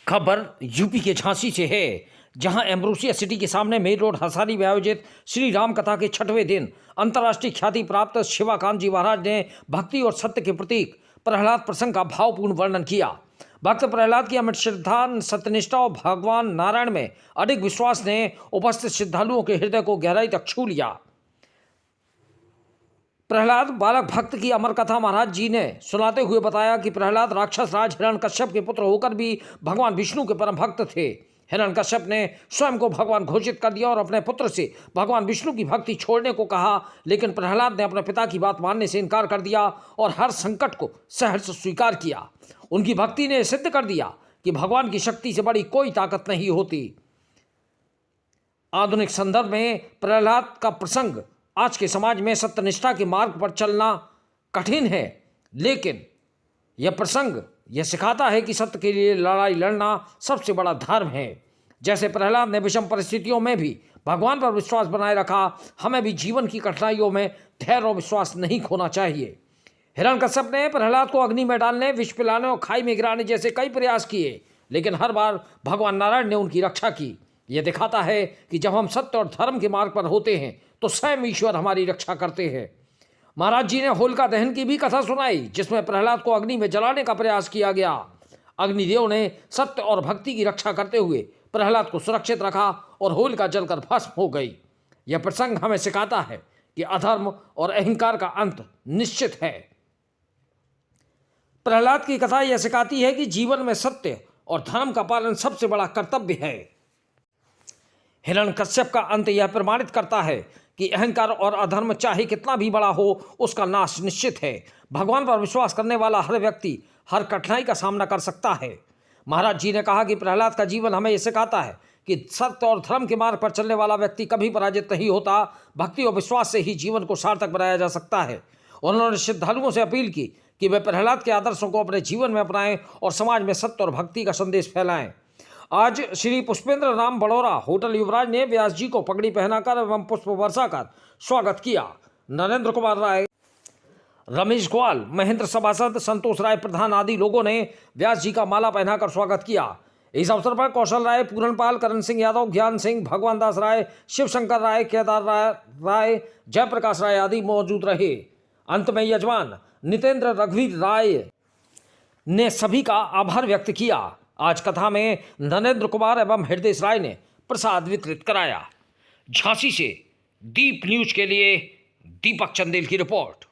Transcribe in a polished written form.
खबर यूपी के झांसी से है, जहां एम्ब्रोसिया सिटी के सामने मेन रोड हसारी में आयोजित श्री राम कथा के 6वें दिन अंतर्राष्ट्रीय ख्याति प्राप्त शिवाकांत जी महाराज ने भक्ति और सत्य के प्रतीक प्रहलाद प्रसंग का भावपूर्ण वर्णन किया। भक्त प्रहलाद की अमिट श्रद्धा, सत्यनिष्ठा और भगवान नारायण में अडिग विश्वास ने उपस्थित श्रद्धालुओं के हृदय को गहराई तक छू लिया। प्रहलाद बालक भक्त की अमर कथा महाराज जी ने सुनाते हुए बताया कि प्रहलाद राक्षस राज हिरण्यकश्यप के पुत्र होकर भी भगवान विष्णु के परम भक्त थे। हिरण्यकश्यप ने स्वयं को भगवान घोषित कर दिया और अपने पुत्र से भगवान विष्णु की भक्ति छोड़ने को कहा, लेकिन प्रहलाद ने अपने पिता की बात मानने से इनकार कर दिया और हर संकट को सहर्ष स्वीकार किया। उनकी भक्ति ने सिद्ध कर दिया कि भगवान की शक्ति से बड़ी कोई ताकत नहीं होती। आधुनिक संदर्भ में प्रहलाद का प्रसंग आज के समाज में सत्यनिष्ठा के मार्ग पर चलना कठिन है, लेकिन यह प्रसंग यह सिखाता है कि सत्य के लिए लड़ाई लड़ना सबसे बड़ा धर्म है। जैसे प्रहलाद ने विषम परिस्थितियों में भी भगवान पर विश्वास बनाए रखा, हमें भी जीवन की कठिनाइयों में धैर्य और विश्वास नहीं खोना चाहिए। हिरण्यकश्यप ने प्रहलाद को अग्नि में डालने, विष पिलाने और खाई में गिराने जैसे कई प्रयास किए, लेकिन हर बार भगवान नारायण ने उनकी रक्षा की। यह दिखाता है कि जब हम सत्य और धर्म के मार्ग पर होते हैं तो स्वयं ईश्वर हमारी रक्षा करते हैं। महाराज जी ने होलिका दहन की भी कथा सुनाई, जिसमें प्रहलाद को अग्नि में जलाने का प्रयास किया गया। अग्निदेव ने सत्य और भक्ति की रक्षा करते हुए प्रहलाद को सुरक्षित रखा और होलिका जलकर भस्म हो गई। यह प्रसंग हमें सिखाता है कि अधर्म और अहंकार का अंत निश्चित है। प्रहलाद की कथा यह सिखाती है कि जीवन में सत्य और धर्म का पालन सबसे बड़ा कर्तव्य है। हिरण्यकश्यप का अंत यह प्रमाणित करता है कि अहंकार और अधर्म चाहे कितना भी बड़ा हो, उसका नाश निश्चित है। भगवान पर विश्वास करने वाला हर व्यक्ति हर कठिनाई का सामना कर सकता है। महाराज जी ने कहा कि प्रहलाद का जीवन हमें यह सिखाता है कि सत्य और धर्म के मार्ग पर चलने वाला व्यक्ति कभी पराजित नहीं होता। भक्ति और विश्वास से ही जीवन को सार्थक बनाया जा सकता है। उन्होंने श्रद्धालुओं से अपील की कि वे प्रहलाद के आदर्शों को अपने जीवन में अपनाएं और समाज में सत्य और भक्ति का संदेश फैलाएं। आज श्री पुष्पेंद्र राम बड़ौरा होटल युवराज ने व्यास जी को पगड़ी पहनाकर एवं पुष्प वर्षा कर स्वागत किया। नरेंद्र कुमार राय, रमेश ग्वाल, महेंद्र सभासद, संतोष राय प्रधान आदि लोगों ने व्यास जी का माला पहनाकर स्वागत किया। इस अवसर पर कौशल राय, पूरणपाल, करण सिंह यादव, ज्ञान सिंह, भगवान दास राय, शिवशंकर राय, केदार राय, जयप्रकाश राय आदि मौजूद रहे। अंत में यजमान नितेंद्र रघुवीर राय ने सभी का आभार व्यक्त किया। आज कथा में नरेंद्र कुमार एवं हृदय राय ने प्रसाद वितरित कराया। झांसी से दीप न्यूज के लिए दीपक चंदेल की रिपोर्ट।